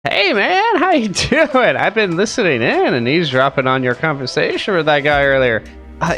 Hey man, how you doing? I've been listening in and eavesdropping on your conversation with that guy earlier.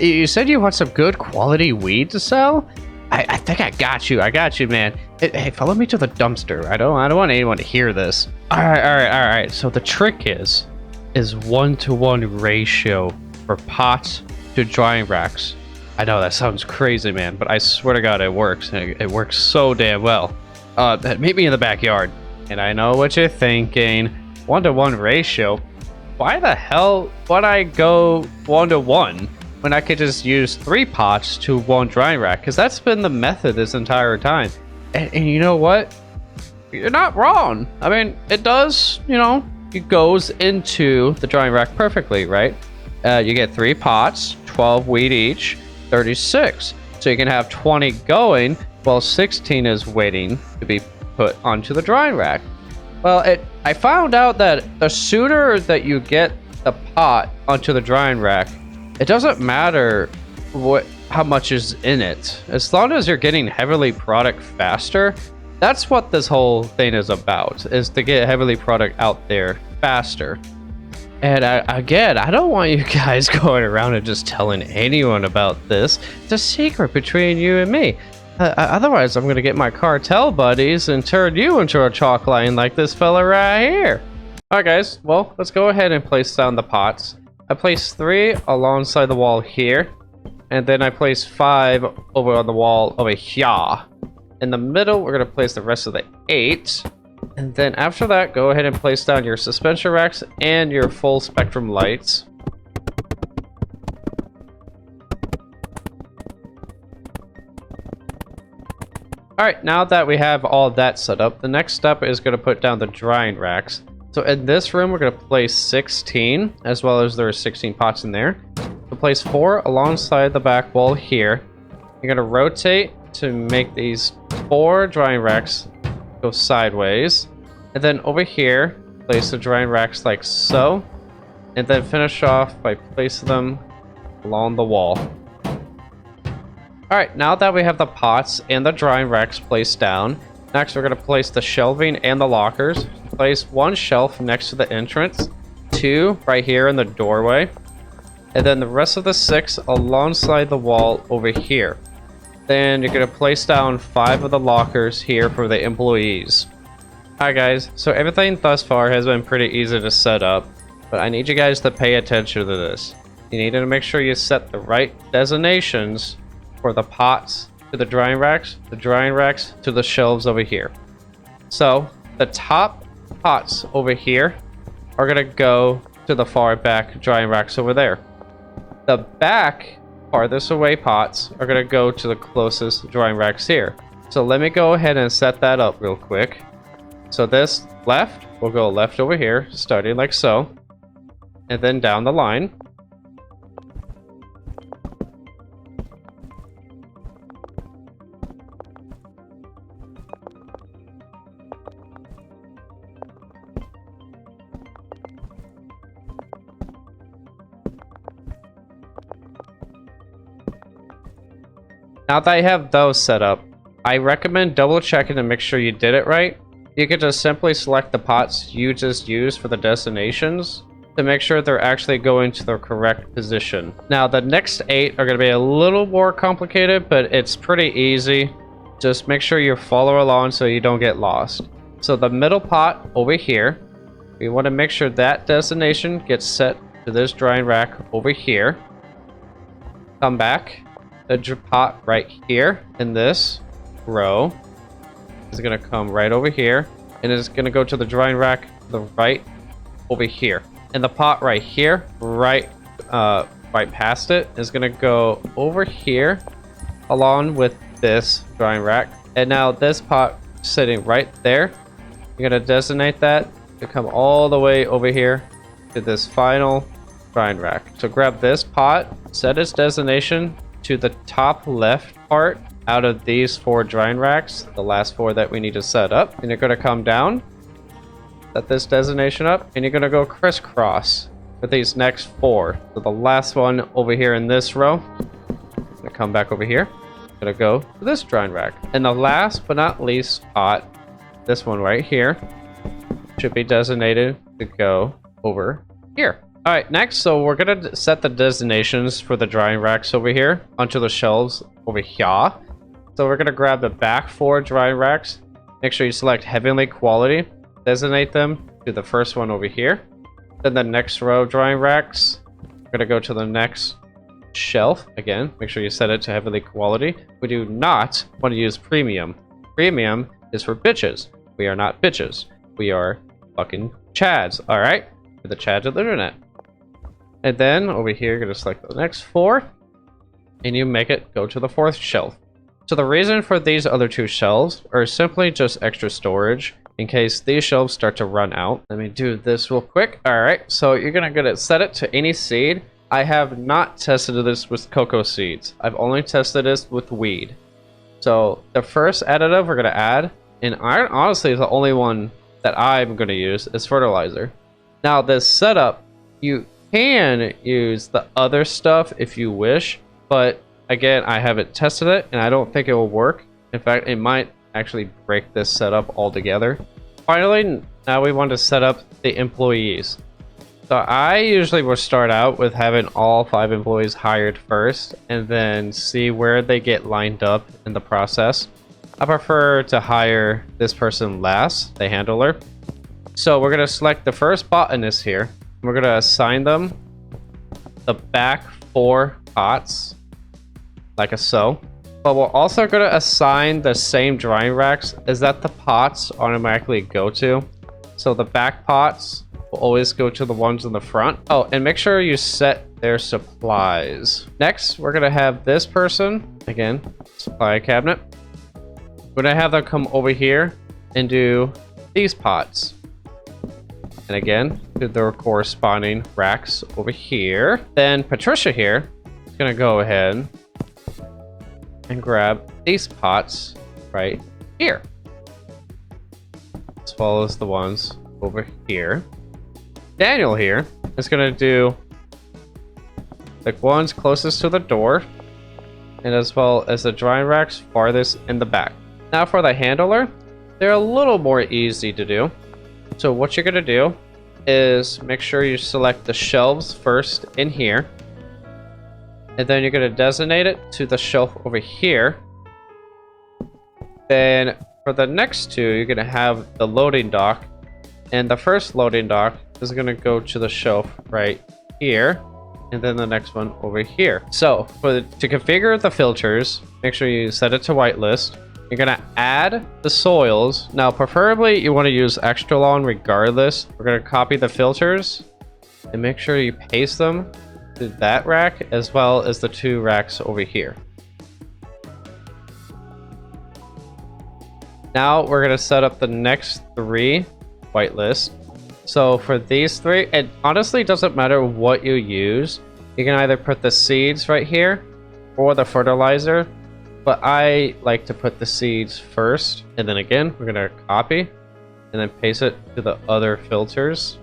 You said you want some good quality weed to sell? I think I got you. I got you, man. Hey, follow me to the dumpster. I don't want anyone to hear this. All right. So the trick is 1-to-1 ratio for pots to drying racks. I know that sounds crazy, man, but I swear to God, it works. It works so damn well. Meet me in the backyard. And I know what you're thinking. 1-to-1 ratio. Why the hell would I go 1-to-1 when I could just use 3 pots to 1 drying rack? Because that's been the method this entire time. And you know what? You're not wrong. I mean, it does, it goes into the drying rack perfectly, right? You get 3 pots, 12 wheat each, 36. So you can have 20 going while 16 is waiting to be put onto the drying rack. Well, I found out that the sooner that you get the pot onto the drying rack, it doesn't matter how much is in it. As long as you're getting heavily product faster, that's what this whole thing is about, is to get heavily product out there faster. And I don't want you guys going around and just telling anyone about this. It's a secret between you and me. Otherwise, I'm going to get my cartel buddies and turn you into a chalk line like this fella right here. Alright guys, well, let's go ahead and place down the pots. I place 3 alongside the wall here. And then I place 5 over on the wall over here. In the middle, we're going to place the rest of the 8. And then after that, go ahead and place down your suspension racks and your full spectrum lights. Alright, now that we have all that set up, the next step is going to put down the drying racks. So in this room, we're going to place 16, as well as there are 16 pots in there. So place 4 alongside the back wall here. You're going to rotate to make these 4 drying racks go sideways. And then over here, place the drying racks like so. And then finish off by placing them along the wall. Alright, now that we have the pots and the drying racks placed down, next we're going to place the shelving and the lockers. Place 1 shelf next to the entrance, 2 right here in the doorway, and then the rest of the 6 alongside the wall over here. Then you're going to place down 5 of the lockers here for the employees. Alright guys, so everything thus far has been pretty easy to set up, but I need you guys to pay attention to this. You need to make sure you set the right designations for the pots to the drying racks to the shelves over here. So the top pots over here are going to go to the far back drying racks over there. The back farthest away pots are going to go to the closest drying racks here. So let me go ahead and set that up real quick. So this left will go left over here, starting like so, and then down the line. Now that I have those set up, I recommend double checking to make sure you did it right. You can just simply select the pots you just used for the destinations to make sure they're actually going to the correct position. Now the next 8 are going to be a little more complicated, but it's pretty easy. Just make sure you follow along so you don't get lost. So the middle pot over here, we want to make sure that destination gets set to this drying rack over here. Come back. The pot right here in this row is going to come right over here, and it's going to go to the drying rack to the right over here. And the pot right here, right past it, is going to go over here along with this drying rack. And now this pot sitting right there, you're going to designate that to come all the way over here to this final drying rack. So grab this pot, set its designation to the top left part out of these 4 drying racks, the last 4 that we need to set up. And you're going to come down, set this designation up, and you're going to go crisscross with these next 4. So the last one over here in this row, I'm going to come back over here, I'm going to go to this drying rack. And the last but not least pot, this one right here, should be designated to go over here. All right, next, so we're gonna set the designations for the drying racks over here onto the shelves over here. So we're gonna grab the back 4 drying racks. Make sure you select heavenly quality. Designate them to the first one over here. Then the next row of drying racks. We're gonna go to the next shelf. Again, make sure you set it to heavenly quality. We do not want to use premium. Premium is for bitches. We are not bitches. We are fucking chads, alright? We're the chads of the internet. And then over here, you're gonna select the next 4. And you make it go to the 4th shelf. So the reason for these other 2 shelves are simply just extra storage in case these shelves start to run out. Let me do this real quick. Alright, so you're gonna set it to any seed. I have not tested this with cocoa seeds. I've only tested this with weed. So the first additive we're gonna add, and honestly the only one that I'm gonna use, is fertilizer. Now this setup, you can use the other stuff if you wish, but again, I haven't tested it and I don't think it will work. In fact, it might actually break this setup altogether. Finally, now we want to set up the employees. So I usually will start out with having all 5 employees hired first and then see where they get lined up in the process. I prefer to hire this person last, the handler. So we're going to select the first botanist here. We're going to assign them the back 4 pots, like so. But we're also going to assign the same drying racks as that the pots automatically go to. So the back pots will always go to the ones in the front. Oh, and make sure you set their supplies. Next, we're going to have this person, again, supply cabinet. We're going to have them come over here and do these pots. And again, do the corresponding racks over here. Then Patricia here is going to go ahead and grab these pots right here, as well as the ones over here. Daniel here is going to do the ones closest to the door, and as well as the drying racks farthest in the back. Now for the handler, they're a little more easy to do. So what you're going to do is make sure you select the shelves first in here, and then you're going to designate it to the shelf over here. Then for the next 2, you're going to have the loading dock, and the first loading dock is going to go to the shelf right here, and then the next one over here. So to configure the filters, make sure you set it to whitelist. You're going to add the soils. Now preferably you want to use extra long regardless. We're going to copy the filters and make sure you paste them to that rack as well as the 2 racks over here. Now we're going to set up the next 3 whitelist. So for these 3, it honestly doesn't matter what you use. You can either put the seeds right here or the fertilizer, but I like to put the seeds first. And then again, we're going to copy and then paste it to the other filters.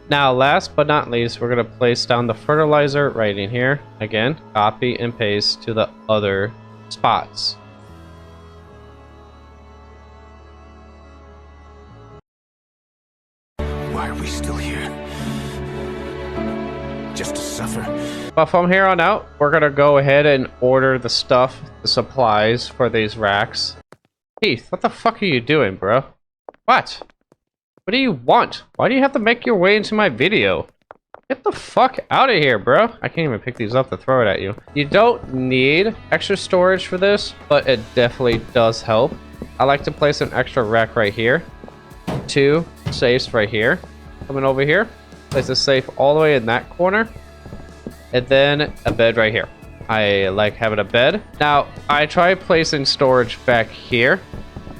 Now, last but not least, we're going to place down the fertilizer right in here. Again, copy and paste to the other spots. Why are we still here? Just to suffer? But from here on out, we're going to go ahead and order the stuff, the supplies for these racks. Heath, what the fuck are you doing, bro? What? What do you want? Why do you have to make your way into my video? Get the fuck out of here, bro. I can't even pick these up to throw it at you. You don't need extra storage for this, but it definitely does help. I like to place an extra rack right here. 2 safes right here. Coming over here. Place a safe all the way in that corner. And then a bed right here. I like having a bed. Now, I tried placing storage back here.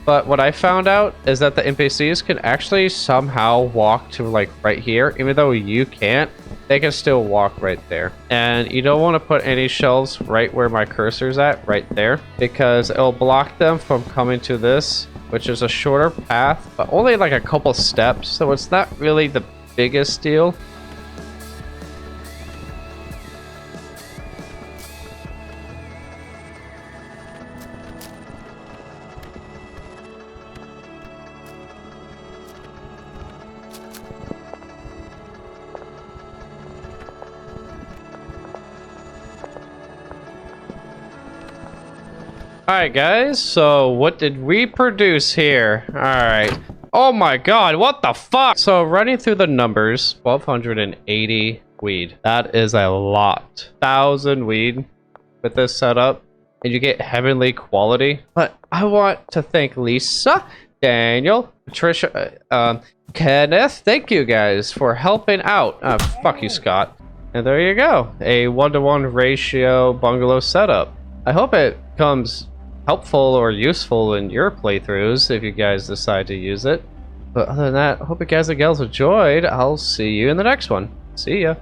But what I found out is that the NPCs can actually somehow walk to like right here. Even though you can't, they can still walk right there. And you don't want to put any shelves right where my cursor's at, right there. Because it'll block them from coming to this, which is a shorter path, but only like a couple steps. So it's not really the biggest deal. Alright guys, so what did we produce here? Alright. Oh my god, what the fuck? So running through the numbers, 1,280 weed. That is a lot. 1,000 weed with this setup. And you get heavenly quality. But I want to thank Lisa, Daniel, Patricia, Kenneth. Thank you guys for helping out. Fuck you, Scott. And there you go. A 1-to-1 ratio bungalow setup. I hope it comes helpful or useful in your playthroughs if you guys decide to use it. But other than that, I hope you guys and gals enjoyed. I'll see you in the next one. See ya.